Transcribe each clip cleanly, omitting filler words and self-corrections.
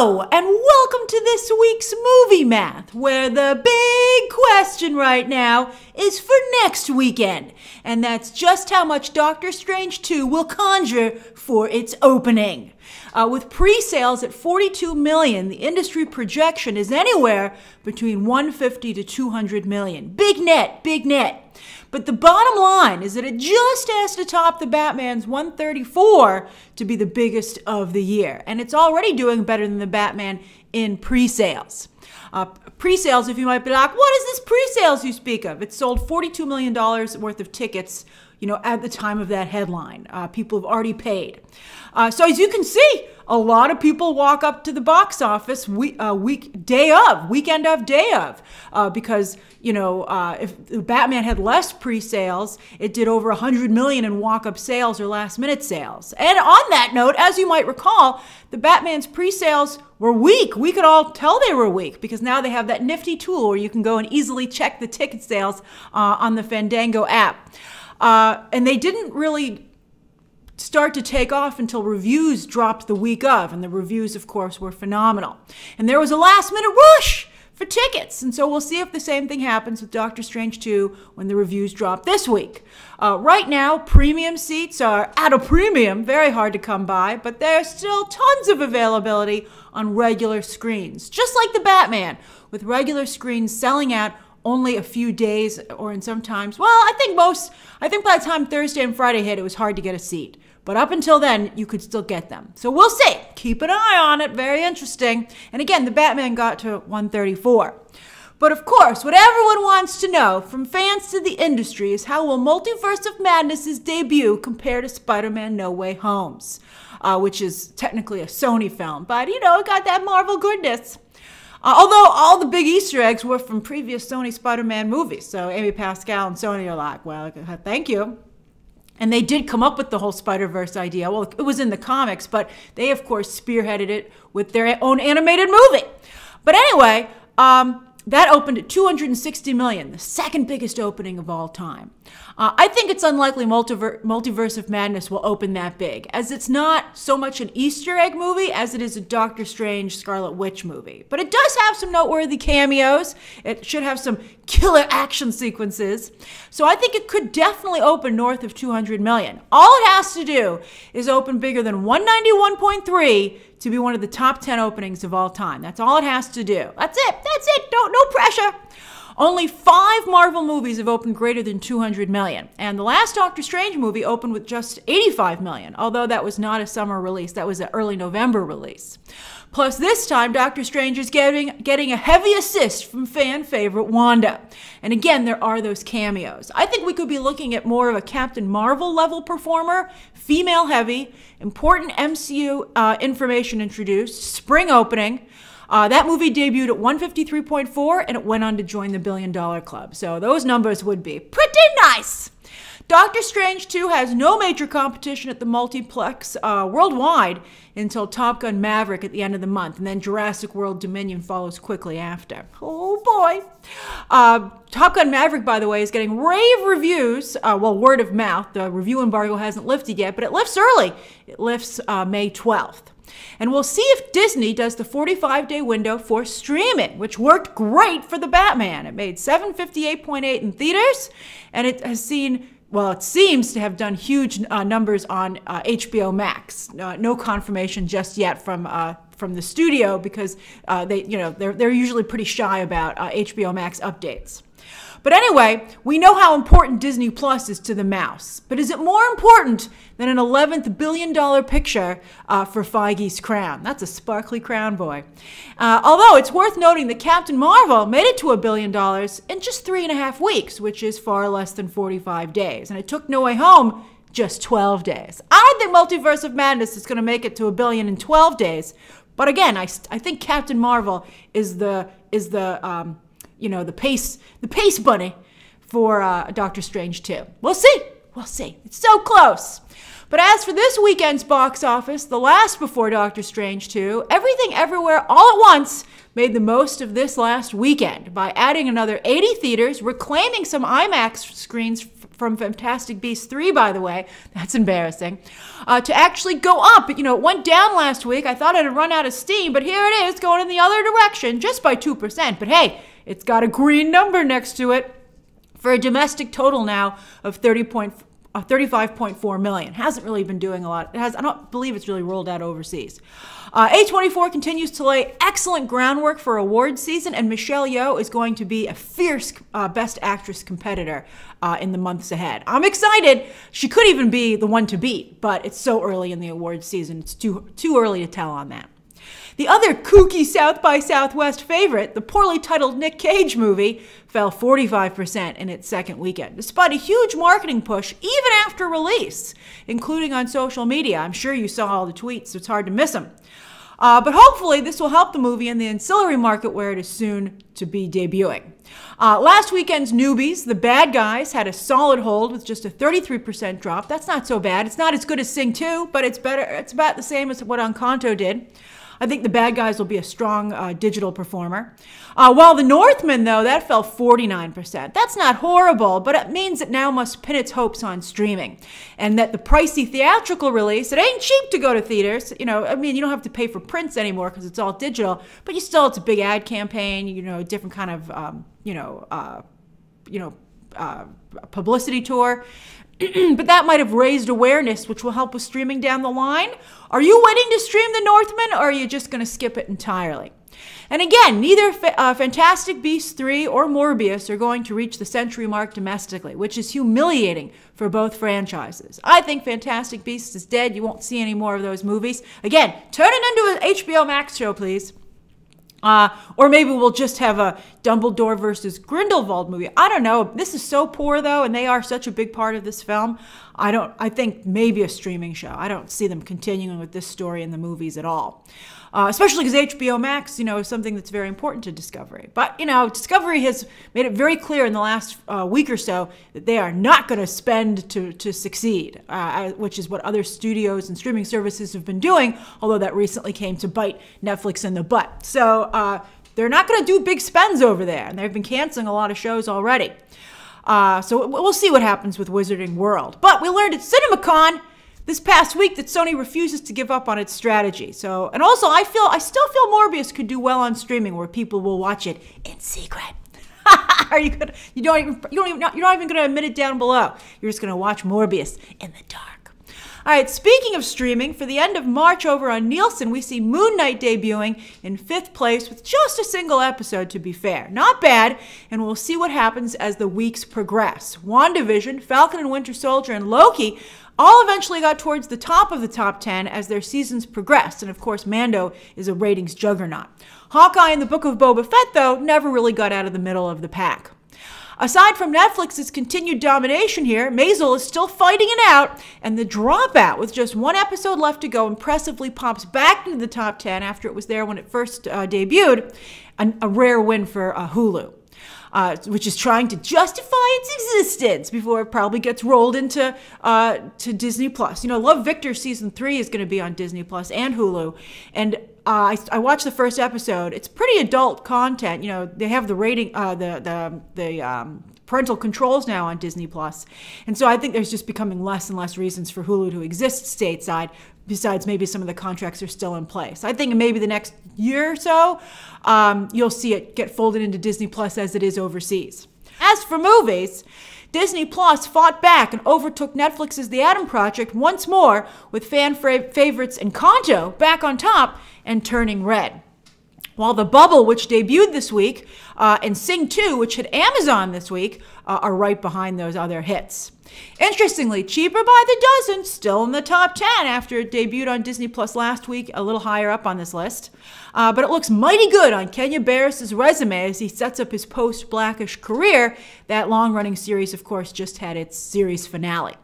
Hello, and welcome to this week's Movie Math, where the big question right now is for next weekend, and that's just how much Doctor Strange 2 will conjure for its opening. With pre-sales at 42 million, the industry projection is anywhere between 150 to 200 million. Big net, big net. But the bottom line is that it just has to top the Batman's 134 to be the biggest of the year. And it's already doing better than the Batman in pre-sales. Pre-sales, if you might be like, what is this pre-sales you speak of? It sold $42 million worth of tickets, at the time of that headline. People have already paid. So as you can see, a lot of people walk up to the box office weekend of, day of, because, if Batman had less pre-sales, it did over 100 million in walk-up sales or last-minute sales. And on that note, as you might recall, the Batman's pre-sales were weak. We could all tell they were weak because now they have that nifty tool where you can go and easily check the ticket sales on the Fandango app. And they didn't really start to take off until reviews dropped the week of, and the reviews, of course, were phenomenal. And there was a last-minute rush for tickets, and so we'll see if the same thing happens with Doctor Strange 2 when the reviews drop this week. Right now, premium seats are at a premium, very hard to come by, but there's still tons of availability on regular screens, just like the Batman, with regular screens selling out only a few days, or in sometimes, I think by the time Thursday and Friday hit, it was hard to get a seat. But up until then, you could still get them. So we'll see. Keep an eye on it. Very interesting. And again, the Batman got to 134. But of course, what everyone wants to know, from fans to the industry, is how will Multiverse of Madness's debut compare to Spider-Man No Way Home's, which is technically a Sony film. But, it got that Marvel goodness. Although all the big Easter eggs were from previous Sony Spider-Man movies. So Amy Pascal and Sony are like, well, thank you. And they did come up with the whole Spider-Verse idea. Well, it was in the comics, but they, of course, spearheaded it with their own animated movie. But anyway, that opened at 260 million, the second biggest opening of all time. I think it's unlikely Multiverse of Madness will open that big, as it's not so much an Easter egg movie as it is a Doctor Strange Scarlet Witch movie. But it does have some noteworthy cameos. It should have some killer action sequences. So I think it could definitely open north of 200 million. All it has to do is open bigger than 191.3 to be one of the top 10 openings of all time. That's all it has to do. That's it. That's it. No pressure. Only 5 Marvel movies have opened greater than 200 million. And the last Doctor Strange movie opened with just 85 million, although that was not a summer release. That was an early November release. Plus, this time, Doctor Strange is getting a heavy assist from fan favorite Wanda. And again, there are those cameos. I think we could be looking at more of a Captain Marvel level performer, female heavy, important MCU information introduced, spring opening. That movie debuted at 153.4, and it went on to join the $1 billion club. So those numbers would be pretty nice. Doctor Strange 2 has no major competition at the multiplex worldwide until Top Gun Maverick at the end of the month, and then Jurassic World Dominion follows quickly after. Oh boy. Top Gun Maverick, by the way, is getting rave reviews, word of mouth. The review embargo hasn't lifted yet, but it lifts early. It lifts May 12th. And we'll see if Disney does the 45-day window for streaming, which worked great for the Batman. It made 758.8 in theaters, and it has seen, it seems to have done huge numbers on HBO Max. No confirmation just yet from the studio because they're usually pretty shy about HBO Max updates. But anyway, we know how important Disney Plus is to the mouse. But is it more important than an $11th billion picture for Feige's crown? That's a sparkly crown, boy. Although it's worth noting that Captain Marvel made it to $1 billion in just 3.5 weeks, which is far less than 45 days. And it took No Way Home just 12 days. I don't think Multiverse of Madness is going to make it to $1 billion in 12 days. But again, I think Captain Marvel is the pace bunny for Doctor Strange 2. We'll see. We'll see. It's so close. But as for this weekend's box office, the last before Doctor Strange 2, Everything Everywhere All at Once made the most of this last weekend by adding another 80 theaters, reclaiming some IMAX screens from Fantastic Beasts 3, by the way. That's embarrassing. To actually go up. It went down last week. I thought it had run out of steam, but here it is going in the other direction just by 2%. But hey, it's got a green number next to it for a domestic total now of 35.4 million. Hasn't really been doing a lot. I don't believe it's really rolled out overseas. A24 continues to lay excellent groundwork for awards season, and Michelle Yeoh is going to be a fierce Best Actress competitor in the months ahead. I'm excited. She could even be the one to beat, but it's so early in the awards season. It's too early to tell on that. The other kooky South by Southwest favorite, the poorly titled Nick Cage movie, fell 45% in its second weekend, despite a huge marketing push even after release, including on social media. I'm sure you saw all the tweets, so it's hard to miss them. But hopefully this will help the movie in the ancillary market where it is soon to be debuting. Last weekend's newbies, The Bad Guys, had a solid hold with just a 33% drop. That's not so bad. It's not as good as Sing 2, but it's better. It's about the same as what Encanto did. I think The Bad Guys will be a strong digital performer. While The Northman, though, that fell 49%. That's not horrible, but it means it now must pin its hopes on streaming. And that the pricey theatrical release, it ain't cheap to go to theaters. You don't have to pay for prints anymore because it's all digital, but it's a big ad campaign, different kind of, publicity tour. But that might have raised awareness, which will help with streaming down the line. Are you waiting to stream The Northman, or are you just going to skip it entirely? And again, neither Fantastic Beasts 3 or Morbius are going to reach the century mark domestically, which is humiliating for both franchises. I think Fantastic Beasts is dead. You won't see any more of those movies. Again, turn it into an HBO Max show, please. Or maybe we'll just have a Dumbledore versus Grindelwald movie. I don't know. This is so poor, though, and they are such a big part of this film. I think maybe a streaming show. I don't see them continuing with this story in the movies at all. Especially because HBO Max, is something that's very important to Discovery. But, Discovery has made it very clear in the last week or so that they are not going to spend to succeed, which is what other studios and streaming services have been doing, although that recently came to bite Netflix in the butt. So they're not going to do big spends over there, and they've been canceling a lot of shows already. So we'll see what happens with Wizarding World. But we learned at CinemaCon this past week that Sony refuses to give up on its strategy. And also I still feel Morbius could do well on streaming where people will watch it in secret. You're not even going to admit it down below. You're just going to watch Morbius in the dark. All right, speaking of streaming, for the end of March over on Nielsen, we see Moon Knight debuting in 5th place with just a single episode, to be fair. Not bad, and we'll see what happens as the weeks progress. WandaVision, Falcon and Winter Soldier, and Loki all eventually got towards the top of the top 10 as their seasons progressed, and of course Mando is a ratings juggernaut. Hawkeye and the Book of Boba Fett, though, never really got out of the middle of the pack. Aside from Netflix's continued domination here, Maisel is still fighting it out, and The Dropout, with just one episode left to go, impressively pops back into the top 10 after it was there when it first debuted, a rare win for Hulu. Which is trying to justify its existence before it probably gets rolled into to Disney+. Love Victor Season 3 is going to be on Disney+ and Hulu. And I watched the first episode. It's pretty adult content. They have the rating, the parental controls now on Disney+. And so I think there's just becoming less and less reasons for Hulu to exist stateside, besides maybe some of the contracts are still in place. I think maybe the next year or so, you'll see it get folded into Disney Plus as it is overseas. As for movies, Disney Plus fought back and overtook Netflix's The Adam Project once more, with fan favorites Encanto back on top and turning red. While The Bubble, which debuted this week, and Sing 2, which hit Amazon this week, are right behind those other hits. Interestingly, Cheaper by the Dozen still in the top 10 after it debuted on Disney Plus last week, a little higher up on this list. But it looks mighty good on Kenya Barris's resume as he sets up his post-Blackish career. That long-running series, of course, just had its series finale.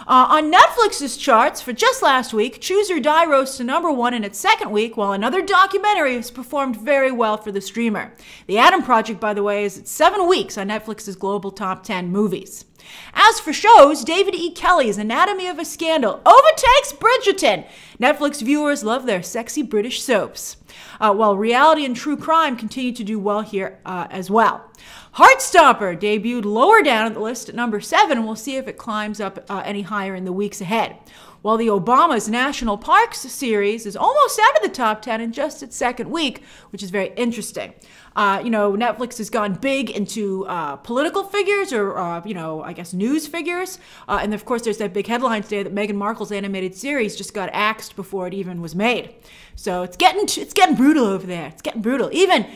On Netflix's charts for just last week, Choose or Die rose to #1 in its second week, while another documentary has performed very well for the streamer. The Adam Project, by the way, is at 7 weeks on Netflix's global top 10 movies. As for shows, David E. Kelly's Anatomy of a Scandal overtakes Bridgerton. Netflix viewers love their sexy British soaps, while reality and true crime continue to do well here as well. Heartstopper debuted lower down the list at number 7, and we'll see if it climbs up any higher in the weeks ahead. While the Obama's National Parks series is almost out of the top 10 in just its second week, which is very interesting. Netflix has gone big into political figures or, I guess news figures. And of course, there's that big headline today that Meghan Markle's animated series just got axed before it even was made. So it's getting brutal over there. It's getting brutal. Even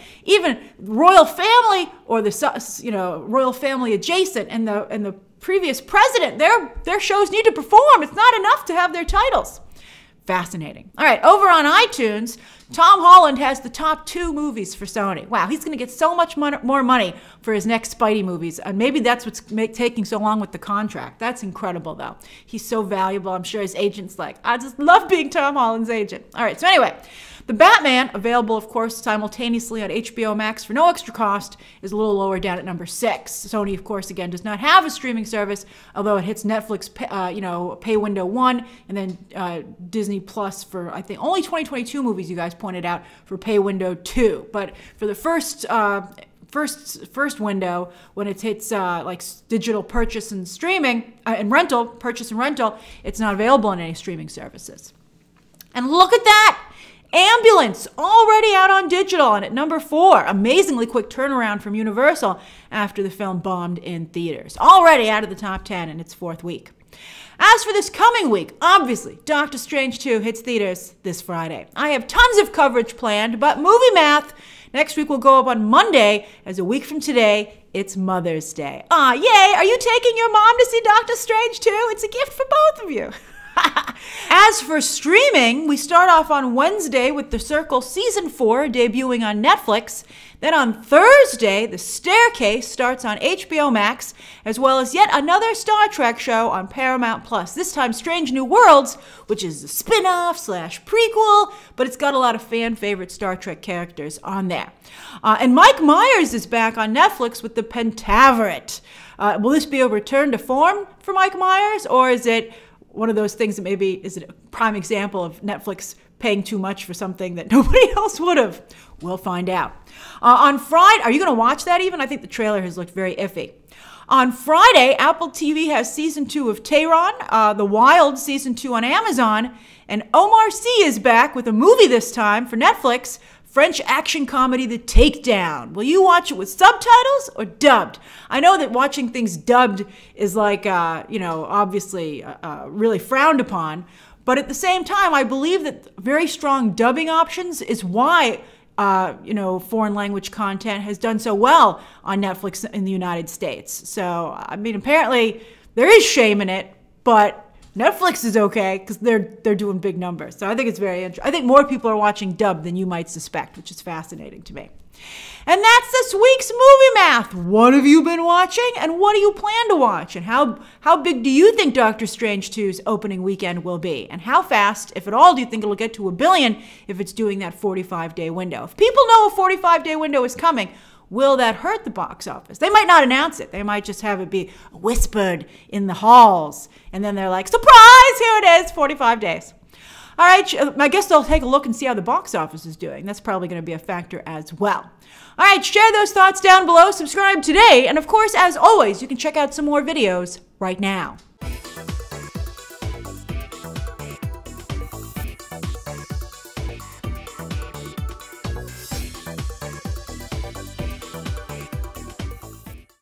royal family or the royal family adjacent and the previous president, their shows need to perform. It's not enough to have their titles. Fascinating. All right, over on iTunes, Tom Holland has the top 2 movies for Sony. Wow, he's going to get so much more money for his next Spidey movies. And maybe that's what's taking so long with the contract. That's incredible, though. He's so valuable. I'm sure his agent's like, I just love being Tom Holland's agent. All right, so anyway, The Batman, available, of course, simultaneously on HBO Max for no extra cost, is a little lower down at number 6. Sony, of course, again, does not have a streaming service, although it hits Netflix, pay window 1, and then Disney Plus for, I think, only 2022 movies, you guys pointed out, for pay window 2. But for the first window, when it hits like digital purchase and streaming and purchase and rental, it's not available on any streaming services. And look at that! Ambulance, already out on digital and at number 4. Amazingly quick turnaround from Universal after the film bombed in theaters. Already out of the top 10 in its 4th week. As for this coming week, obviously, Doctor Strange 2 hits theaters this Friday. I have tons of coverage planned, but movie math next week will go up on Monday, as a week from today, it's Mother's Day. Aw, yay! Are you taking your mom to see Doctor Strange 2? It's a gift for both of you. As for streaming, we start off on Wednesday with The Circle Season 4 debuting on Netflix. Then on Thursday, The Staircase starts on HBO Max, as well as yet another Star Trek show on Paramount+. This time Strange New Worlds, which is a spin-off / prequel, but it's got a lot of fan-favorite Star Trek characters on there. And Mike Myers is back on Netflix with The Pentaveret. Will this be a return to form for Mike Myers, or is it one of those things that maybe is a prime example of Netflix paying too much for something that nobody else would have? We'll find out. On Friday, are you going to watch that even? I think the trailer has looked very iffy. On Friday, Apple TV has Season 2 of Tehran, The Wild Season 2 on Amazon, and Omar Sy is back with a movie this time for Netflix, French action comedy The Takedown. Will you watch it with subtitles or dubbed? I know that watching things dubbed is like, obviously really frowned upon. But at the same time, I believe that very strong dubbing options is why, foreign language content has done so well on Netflix in the United States. So, I mean, apparently there is shame in it, but Netflix is okay because they're doing big numbers. So I think it's very interesting. I think more people are watching dubbed than you might suspect, which is fascinating to me. And that's this week's movie math. What have you been watching, and what do you plan to watch? And how big do you think Doctor Strange 2's opening weekend will be? And how fast, if at all, do you think it'll get to $1 billion if it's doing that 45-day window? If people know a 45-day window is coming, will that hurt the box office? They might not announce it. They might just have it be whispered in the halls. And then they're like, surprise, here it is, 45 days. All right, I guess they'll take a look and see how the box office is doing. That's probably going to be a factor as well. All right, share those thoughts down below. Subscribe today. And of course, as always, you can check out some more videos right now.